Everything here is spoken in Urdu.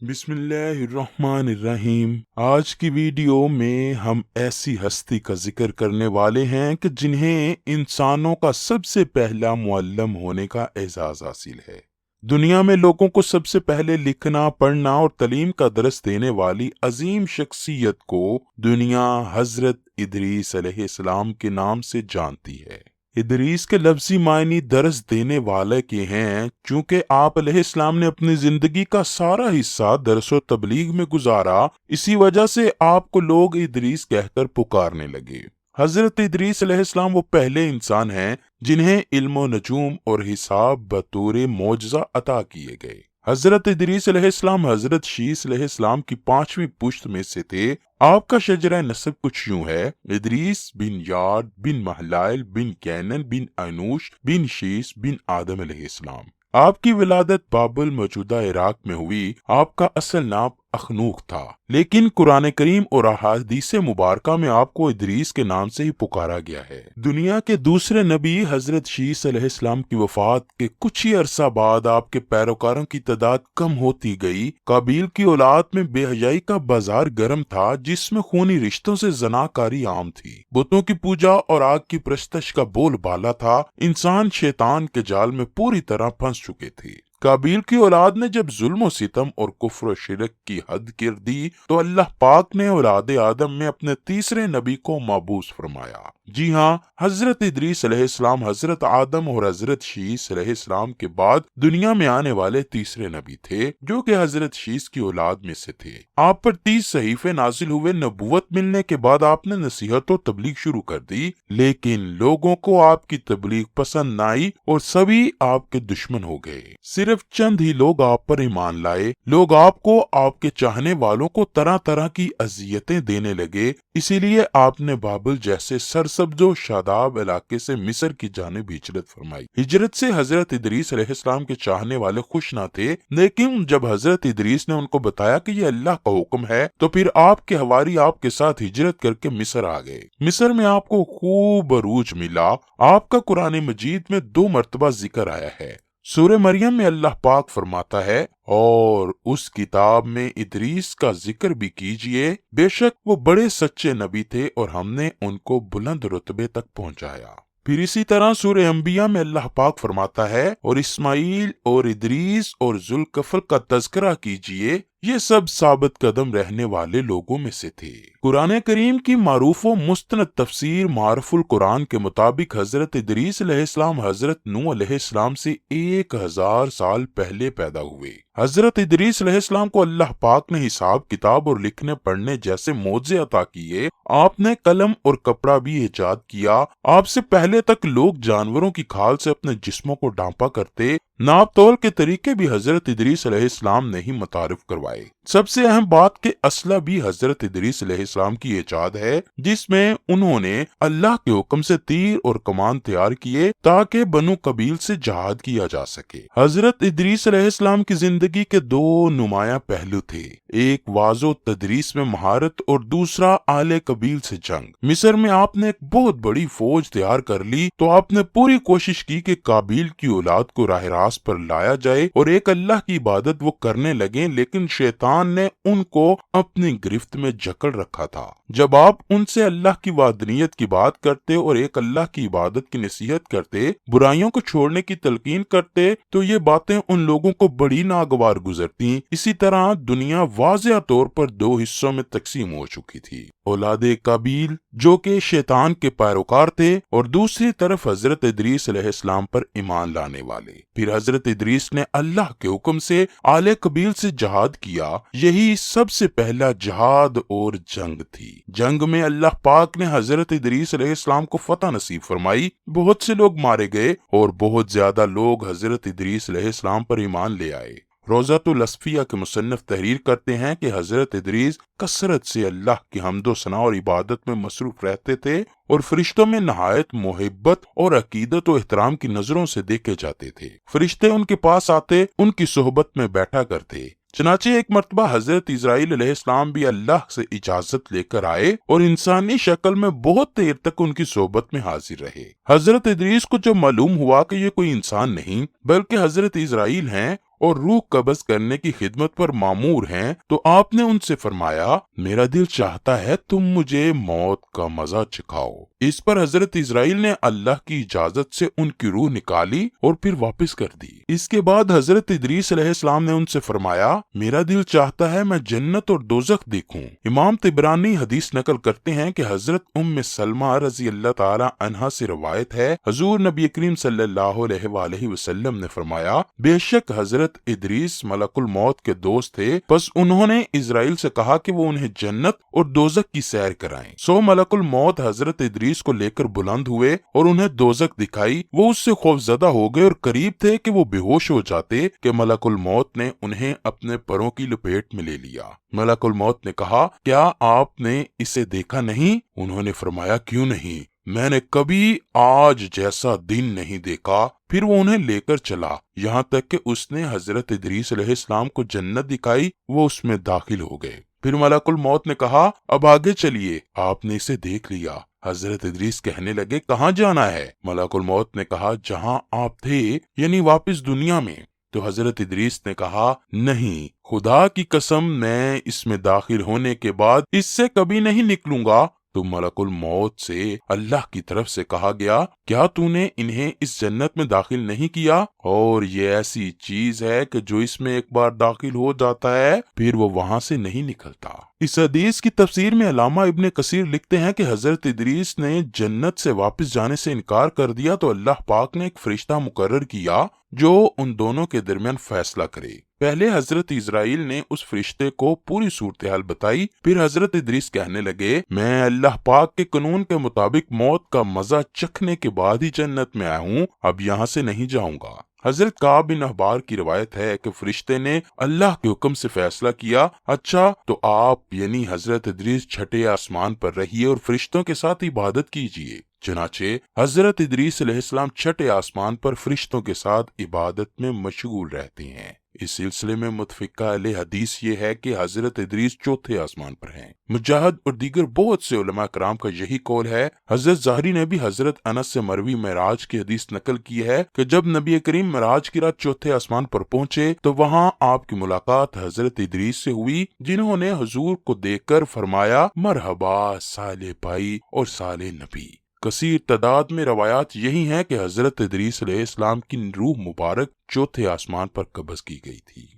بسم اللہ الرحمن الرحیم۔ آج کی ویڈیو میں ہم ایسی ہستی کا ذکر کرنے والے ہیں کہ جنہیں انسانوں کا سب سے پہلا معلم ہونے کا اعزاز حاصل ہے۔ دنیا میں لوگوں کو سب سے پہلے لکھنا، پڑھنا اور تعلیم کا درس دینے والی عظیم شخصیت کو دنیا حضرت ادریس علیہ السلام کے نام سے جانتی ہے۔ ادریس کے لفظی معنی درس دینے والے کے ہیں، چونکہ آپ علیہ السلام نے اپنی زندگی کا سارا حصہ درس و تبلیغ میں گزارا، اسی وجہ سے آپ کو لوگ ادریس کہہ کر پکارنے لگے۔ حضرت ادریس علیہ السلام وہ پہلے انسان ہیں جنہیں علم و نجوم اور حساب بطور معجزہ عطا کیے گئے۔ حضرت ادریس علیہ السلام حضرت شیس علیہ السلام کی 5ویں پشت میں سے تھے۔ آپ کا شجرہ نسب کچھ یوں ہے: ادریس بن یاد بن مہلائل بن کینن بن اینوش بن شیس بن آدم علیہ السلام۔ آپ کی ولادت بابل موجودہ عراق میں ہوئی۔ آپ کا اصل نام اخنوخ تھا، لیکن قرآن کریم اور احادیث مبارکہ میں آپ کو ادریس کے نام سے ہی پکارا گیا ہے۔ دنیا کے دوسرے نبی حضرت شیس علیہ السلام کی وفات کے کچھ ہی عرصہ بعد آپ کے پیروکاروں کی تعداد کم ہوتی گئی۔ قابیل کی اولاد میں بے حیائی کا بازار گرم تھا، جس میں خونی رشتوں سے زناکاری عام تھی۔ بتوں کی پوجا اور آگ کی پرستش کا بول بالا تھا۔ انسان شیطان کے جال میں پوری طرح پھنس چکے تھے۔ قابیل کی اولاد نے جب ظلم و ستم اور کفر و شرک کی حد کر دی تو اللہ پاک نے اولاد آدم میں اپنے تیسرے نبی کو مبعوث فرمایا۔ جی ہاں، حضرت ادریس علیہ السلام حضرت آدم اور حضرت شیس علیہ السلام کے بعد دنیا میں آنے والے تیسرے نبی تھے، جو کہ حضرت شیس کی اولاد میں سے تھے۔ آپ پر 30 صحیفے نازل ہوئے۔ نبوت ملنے کے بعد آپ نے نصیحت و تبلیغ شروع کر دی، لیکن لوگوں کو آپ کی تبلیغ پسند نہ آئی اور سبھی آپ کے دشمن ہو گئے۔ صرف چند ہی لوگ آپ پر ایمان لائے۔ لوگ آپ کو، آپ کے چاہنے والوں کو طرح طرح کی اذیتیں دینے لگے۔ اسی لیے آپ نے بابل جیسے سرسبز و شاداب علاقے سے مصر کی جانب ہجرت فرمائی۔ ہجرت سے حضرت ادریس علیہ السلام کے چاہنے والے خوش نہ تھے، لیکن جب حضرت ادریس نے ان کو بتایا کہ یہ اللہ کا حکم ہے تو پھر آپ کے حواری آپ کے ساتھ ہجرت کر کے مصر آ گئے۔ مصر میں آپ کو خوب عروج ملا۔ آپ کا قرآن مجید میں 2 مرتبہ ذکر آیا ہے۔ سورہ مریم میں اللہ پاک فرماتا ہے، اور اس کتاب میں ادریس کا ذکر بھی کیجئے، بے شک وہ بڑے سچے نبی تھے اور ہم نے ان کو بلند رتبے تک پہنچایا۔ پھر اسی طرح سورہ انبیاء میں اللہ پاک فرماتا ہے، اور اسماعیل اور ادریس اور ذوالکفل کا تذکرہ کیجئے، یہ سب ثابت قدم رہنے والے لوگوں میں سے تھے۔ قرآن کریم کی معروف و مستند تفسیر معارف القرآن کے مطابق حضرت ادریس علیہ السلام حضرت نوح علیہ السلام سے 1000 سال پہلے پیدا ہوئے۔ حضرت ادریس علیہ السلام کو اللہ پاک نے حساب کتاب اور لکھنے پڑھنے جیسے معجزے عطا کیے۔ آپ نے قلم اور کپڑا بھی ایجاد کیا۔ آپ سے پہلے تک لوگ جانوروں کی کھال سے اپنے جسموں کو ڈھانپا کرتے۔ ناپ تول کے طریقے بھی حضرت ادریس علیہ السلام نے ہی متعارف کروائے۔ سب سے اہم بات کہ اسلحہ بھی حضرت ادریس علیہ السلام کی ایجاد ہے، جس میں انہوں نے اللہ کے حکم سے تیر اور کمان تیار کیے تاکہ بنو قبیل سے جہاد کیا جا سکے۔ حضرت ادریس علیہ السلام کی زندگی کے 2 نمایاں پہلو تھے، ایک واعظ و تدریس میں مہارت اور دوسرا اہل قبیل سے جنگ۔ مصر میں آپ نے ایک بہت بڑی فوج تیار کر لی تو آپ نے پوری کوشش کی کہ قابیل کی اولاد کو راہ راست پر لایا جائے اور ایک اللہ کی عبادت وہ کرنے لگیں، لیکن شیطان نے ان کو اپنی گرفت میں جکڑ رکھا تھا۔ جب آپ ان سے اللہ کی وحدانیت کی بات کرتے اور ایک اللہ کی عبادت کی نصیحت کرتے، برائیوں کو چھوڑنے کی تلقین کرتے، تو یہ باتیں ان لوگوں کو بڑی ناگوار گزرتی۔ اسی طرح دنیا واضح طور پر 2 حصوں میں تقسیم ہو چکی تھی، اولاد قابیل جو کہ شیطان کے پیروکار تھے، اور دوسری طرف حضرت ادریس علیہ السلام پر ایمان لانے والے۔ پھر حضرت ادریس نے اللہ کے حکم سے اہل قبیل سے جہاد کیا۔ یہی سب سے پہلا جہاد اور جنگ تھی۔ جنگ میں اللہ پاک نے حضرت ادریس علیہ السلام کو فتح نصیب فرمائی۔ بہت سے لوگ مارے گئے اور بہت زیادہ لوگ حضرت ادریس علیہ السلام پر ایمان لے آئے۔ روضۃ الاصفیاء کے مصنف تحریر کرتے ہیں کہ حضرت ادریس کثرت سے اللہ کی حمد و ثنا اور عبادت میں مصروف رہتے تھے اور فرشتوں میں نہایت محبت اور عقیدت و احترام کی نظروں سے دیکھے جاتے تھے۔ فرشتے ان کے پاس آتے، ان کی صحبت میں بیٹھا کرتے۔ چنانچہ ایک مرتبہ حضرت اسرائیل علیہ السلام بھی اللہ سے اجازت لے کر آئے اور انسانی شکل میں بہت دیر تک ان کی صحبت میں حاضر رہے۔ حضرت ادریس کو جب معلوم ہوا کہ یہ کوئی انسان نہیں بلکہ حضرت اسرائیل ہیں، اور روح قبض کرنے کی خدمت پر مامور ہیں تو آپ نے ان سے فرمایا میرا دل چاہتا ہے تم مجھے موت کا مزہ چکھاؤ۔ اس پر حضرت اسرائیل نے اللہ کی اجازت سے ان کی روح نکالی اور پھر واپس کر دی۔ اس کے بعد حضرت ادریس علیہ السلام نے ان سے فرمایا میرا دل چاہتا ہے میں جنت اور دوزخ دیکھوں۔ امام طبرانی حدیث نقل کرتے ہیں کہ حضرت ام سلمہ رضی اللہ تعالی عنہا سے روایت ہے حضور نبی کریم صلی اللہ علیہ وآلہ وسلم نے فرمایا بے شک حضرت ادریس ملک الموت کے دوست تھے، پس انہوں نے اسرائیل سے کہا کہ وہ انہیں جنت اور دوزخ کی سیر کرائیں۔ سو ملک الموت حضرت ادریس کو لے کر بلند ہوئے اور انہیں دوزخ دکھائی۔ وہ اس سے خوف زدہ ہو گئے اور قریب تھے کہ وہ بے ہوش ہو جاتے کہ ملک الموت نے انہیں اپنے پروں کی لپیٹ میں لے لیا۔ ملک الموت نے کہا کیا آپ نے اسے دیکھا نہیں؟ انہوں نے فرمایا کیوں نہیں، میں نے کبھی آج جیسا دن نہیں دیکھا۔ پھر وہ انہیں لے کر چلا یہاں تک کہ اس نے حضرت ادریس علیہ السلام کو جنت دکھائی، وہ اس میں داخل ہو گئے۔ پھر ملک الموت نے کہا اب آگے چلیے، آپ نے اسے دیکھ لیا۔ حضرت ادریس کہنے لگے کہاں جانا ہے؟ ملک الموت نے کہا جہاں آپ تھے، یعنی واپس دنیا میں۔ تو حضرت ادریس نے کہا نہیں، خدا کی قسم میں اس میں داخل ہونے کے بعد اس سے کبھی نہیں نکلوں گا۔ تو ملک الموت سے اللہ کی طرف سے کہا گیا کیا تو نے انہیں اس جنت میں داخل نہیں کیا؟ اور یہ ایسی چیز ہے کہ جو اس میں ایک بار داخل ہو جاتا ہے پھر وہ وہاں سے نہیں نکلتا۔ اس حدیث کی تفسیر میں علامہ ابن کثیر لکھتے ہیں کہ حضرت ادریس نے جنت سے واپس جانے سے انکار کر دیا تو اللہ پاک نے ایک فرشتہ مقرر کیا جو ان دونوں کے درمیان فیصلہ کرے۔ پہلے حضرت اسرائیل نے اس فرشتے کو پوری صورتحال بتائی، پھر حضرت ادریس کہنے لگے میں اللہ پاک کے قانون کے مطابق موت کا مزہ چکھنے کے بعد ہی جنت میں آیا ہوں، اب یہاں سے نہیں جاؤں گا۔ حضرت کعب بن احبار کی روایت ہے کہ فرشتے نے اللہ کے حکم سے فیصلہ کیا اچھا تو آپ یعنی حضرت ادریس چھٹے آسمان پر رہیے اور فرشتوں کے ساتھ عبادت کیجیے۔ چنانچہ حضرت ادریس علیہ السلام چھٹے آسمان پر فرشتوں کے ساتھ عبادت میں مشغول رہتے ہیں۔ اس سلسلے میں متفقہ علیہ حدیث یہ ہے کہ حضرت ادریس چوتھے آسمان پر ہیں۔ مجاہد اور دیگر بہت سے علماء کرام کا یہی قول ہے۔ حضرت ظاہری نے بھی حضرت انس سے مروی معراج کی حدیث نقل کی ہے کہ جب نبی کریم معراج کی رات چوتھے آسمان پر پہنچے تو وہاں آپ کی ملاقات حضرت ادریس سے ہوئی، جنہوں نے حضور کو دیکھ کر فرمایا مرحبا صالح بھائی اور صالح نبی۔ کثیر تعداد میں روایات یہی ہیں کہ حضرت ادریس علیہ السلام کی روح مبارک چوتھے آسمان پر قبض کی گئی تھی۔